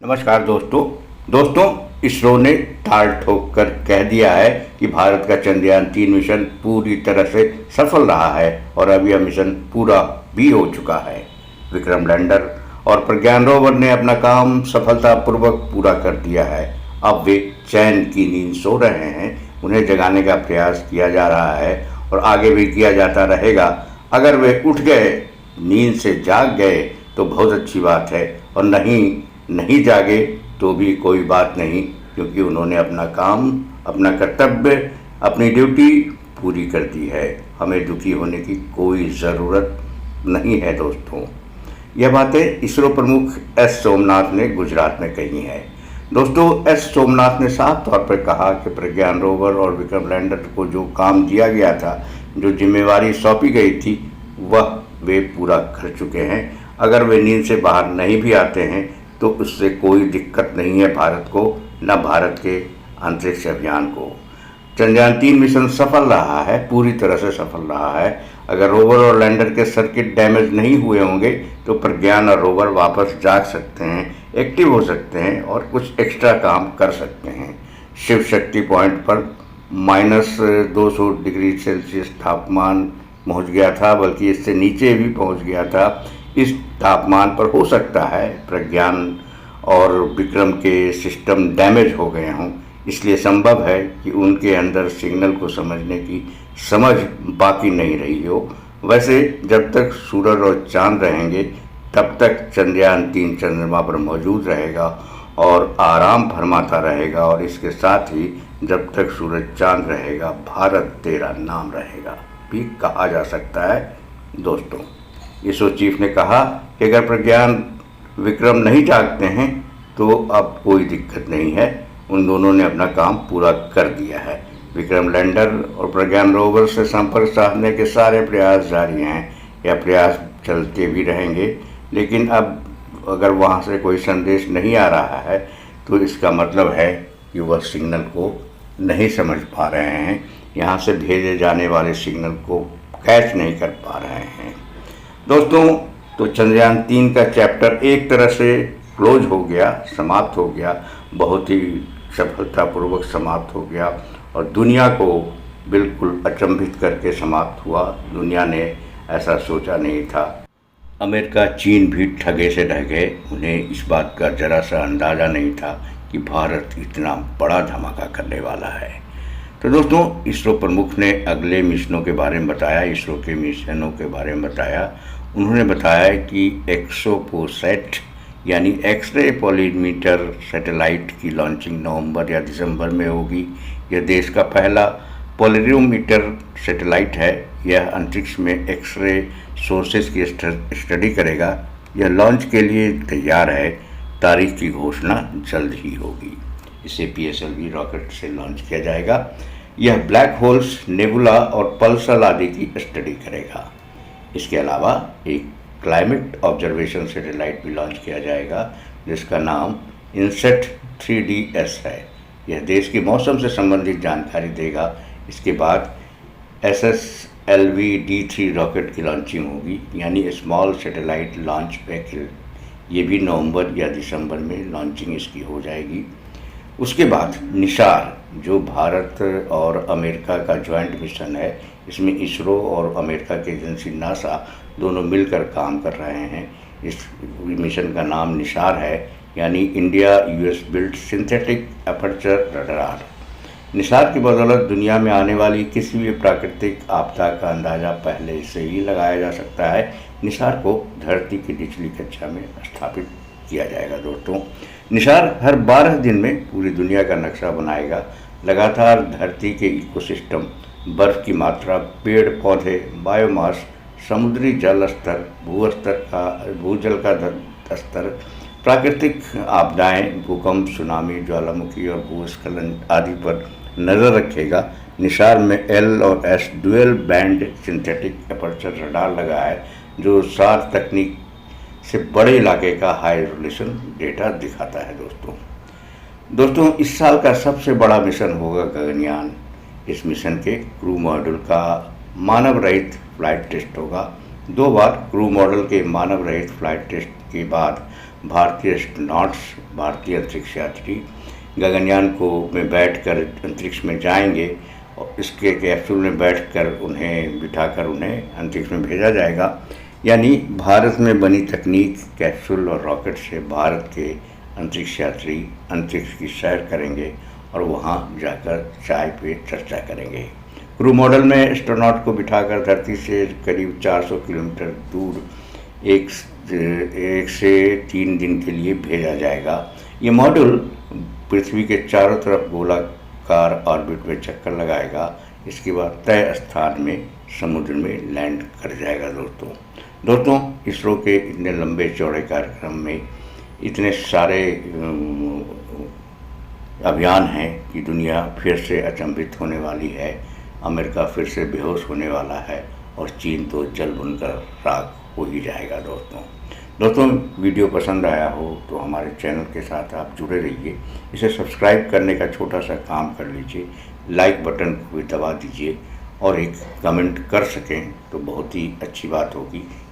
नमस्कार दोस्तों इसरो ने ताल ठोक कर कह दिया है कि भारत का चंद्रयान 3 मिशन पूरी तरह से सफल रहा है और अब यह मिशन पूरा भी हो चुका है। विक्रम लैंडर और प्रज्ञान रोवर ने अपना काम सफलतापूर्वक पूरा कर दिया है। अब वे चैन की नींद सो रहे हैं। उन्हें जगाने का प्रयास किया जा रहा है और आगे भी किया जाता रहेगा। अगर वे उठ गए, नींद से जाग गए तो बहुत अच्छी बात है, और नहीं जागे तो भी कोई बात नहीं, क्योंकि उन्होंने अपना काम, अपना कर्तव्य, अपनी ड्यूटी पूरी कर दी है। हमें दुखी होने की कोई ज़रूरत नहीं है दोस्तों। यह बातें इसरो प्रमुख एस सोमनाथ ने गुजरात में कही हैं। दोस्तों, एस सोमनाथ ने साफ तौर पर कहा कि प्रज्ञान रोवर और विक्रम लैंडर को जो काम दिया गया था, जो जिम्मेवारी सौंपी गई थी, वह वे पूरा कर चुके हैं। अगर वे नींद से बाहर नहीं भी आते हैं तो उससे कोई दिक्कत नहीं है भारत को, न भारत के अंतरिक्ष अभियान को। चंद्रयान 3 मिशन सफल रहा है, पूरी तरह से सफल रहा है। अगर रोवर और लैंडर के सर्किट डैमेज नहीं हुए होंगे तो प्रज्ञान और रोवर वापस जाग सकते हैं, एक्टिव हो सकते हैं और कुछ एक्स्ट्रा काम कर सकते हैं। शिव शक्ति पॉइंट पर -200 डिग्री सेल्सियस तापमान पहुंच गया था, बल्कि इससे नीचे भी पहुंच गया था। इस तापमान पर हो सकता है प्रज्ञान और विक्रम के सिस्टम डैमेज हो गए हों, इसलिए संभव है कि उनके अंदर सिग्नल को समझने की समझ बाकी नहीं रही हो। वैसे जब तक सूरज और चांद रहेंगे तब तक चंद्रयान 3 चंद्रमा पर मौजूद रहेगा और आराम फरमाता रहेगा, और इसके साथ ही जब तक सूरज चांद रहेगा, भारत तेरा नाम रहेगा भी कहा जा सकता है दोस्तों। इसरो चीफ ने कहा कि अगर प्रज्ञान विक्रम नहीं जागते हैं तो अब कोई दिक्कत नहीं है, उन दोनों ने अपना काम पूरा कर दिया है। विक्रम लैंडर और प्रज्ञान रोवर से संपर्क साधने के सारे प्रयास जारी हैं। यह प्रयास चलते भी रहेंगे, लेकिन अब अगर वहाँ से कोई संदेश नहीं आ रहा है तो इसका मतलब है कि वह सिग्नल को नहीं समझ पा रहे हैं, यहाँ से भेजे जाने वाले सिग्नल को कैच नहीं कर पा रहे हैं दोस्तों। तो चंद्रयान 3 का चैप्टर एक तरह से क्लोज हो गया, समाप्त हो गया, बहुत ही सफलतापूर्वक समाप्त हो गया और दुनिया को बिल्कुल अचंभित करके समाप्त हुआ। दुनिया ने ऐसा सोचा नहीं था। अमेरिका, चीन भी ठगे से रह गए। उन्हें इस बात का जरा सा अंदाज़ा नहीं था कि भारत इतना बड़ा धमाका करने वाला है। तो दोस्तों, इसरो प्रमुख ने अगले मिशनों के बारे में बताया, इसरो के मिशनों के बारे में बताया। उन्होंने बताया कि एक्सोपोसैट यानी एक्सरे पोलिमीटर सैटेलाइट की लॉन्चिंग नवंबर या दिसंबर में होगी। यह देश का पहला पोलरीमीटर सैटेलाइट है। यह अंतरिक्ष में एक्सरे सोर्सेज की स्टडी करेगा। यह लॉन्च के लिए तैयार है। तारीख की घोषणा जल्द ही होगी। इसे PSLV रॉकेट से लॉन्च किया जाएगा। यह ब्लैक होल्स, नेबुला और पल्सर आदि की स्टडी करेगा। इसके अलावा एक क्लाइमेट ऑब्जर्वेशन सैटेलाइट भी लॉन्च किया जाएगा, जिसका नाम इनसेट 3DS है। यह देश के मौसम से संबंधित जानकारी देगा। इसके बाद SSLV-D3 रॉकेट की लॉन्चिंग होगी, यानी स्मॉल सैटेलाइट लॉन्च व्हीकल। ये भी नवंबर या दिसंबर में लॉन्चिंग इसकी हो जाएगी। उसके बाद निसार, जो भारत और अमेरिका का जॉइंट मिशन है, इसमें इसरो और अमेरिका की एजेंसी नासा दोनों मिलकर काम कर रहे हैं। इस मिशन का नाम निसार है, यानी India US build synthetic aperture radar. Nisar की बदौलत दुनिया में आने वाली किसी भी प्राकृतिक आपदा का अंदाज़ा पहले से ही लगाया जा सकता है। निसार को धरती की निचली कक्षा में स्थापित किया जाएगा दोस्तों। निसार हर 12 दिन में पूरी दुनिया का नक्शा बनाएगा। लगातार धरती के इकोसिस्टम, बर्फ की मात्रा, पेड़ पौधे, बायोमास, समुद्री जल स्तर, भूजल का स्तर, प्राकृतिक आपदाएं, भूकंप, सुनामी, ज्वालामुखी और भूस्खलन आदि पर नज़र रखेगा। निसार में L और S dual band synthetic aperture radar लगा है, जो 7 तकनीक से बड़े इलाके का हाई रेजोल्यूशन डेटा दिखाता है दोस्तों, इस साल का सबसे बड़ा मिशन होगा गगनयान। इस मिशन के क्रू मॉड्यूल का मानव रहित फ्लाइट टेस्ट होगा। 2 बार क्रू मॉडल के मानव रहित फ्लाइट टेस्ट के बाद भारतीय एस्ट्रोनॉट्स, भारतीय अंतरिक्ष यात्री गगनयान को में बैठकर अंतरिक्ष में जाएंगे और इसके कैप्सूल में बैठकर उन्हें बिठाकर उन्हें अंतरिक्ष में भेजा जाएगा। यानी भारत में बनी तकनीक, कैप्सूल और रॉकेट से भारत के अंतरिक्ष यात्री अंतरिक्ष की सैर करेंगे और वहां जाकर चाय पे चर्चा करेंगे। क्रू मॉडल में एस्ट्रोनॉट को बिठाकर धरती से करीब 400 किलोमीटर दूर एक से 3 दिन के लिए भेजा जाएगा। ये मॉड्यूल पृथ्वी के चारों तरफ गोलाकार ऑर्बिट में चक्कर लगाएगा। इसके बाद तय स्थान में समुद्र में लैंड कर जाएगा। दोस्तों इसरो के इतने लंबे चौड़े कार्यक्रम में इतने सारे अभियान हैं कि दुनिया फिर से अचंभित होने वाली है। अमेरिका फिर से बेहोश होने वाला है और चीन तो जल भुनकर राख हो ही जाएगा। दोस्तों वीडियो पसंद आया हो तो हमारे चैनल के साथ आप जुड़े रहिए। इसे सब्सक्राइब करने का छोटा सा काम कर लीजिए, लाइक बटन को भी दबा दीजिए और एक कमेंट कर सकें तो बहुत ही अच्छी बात होगी।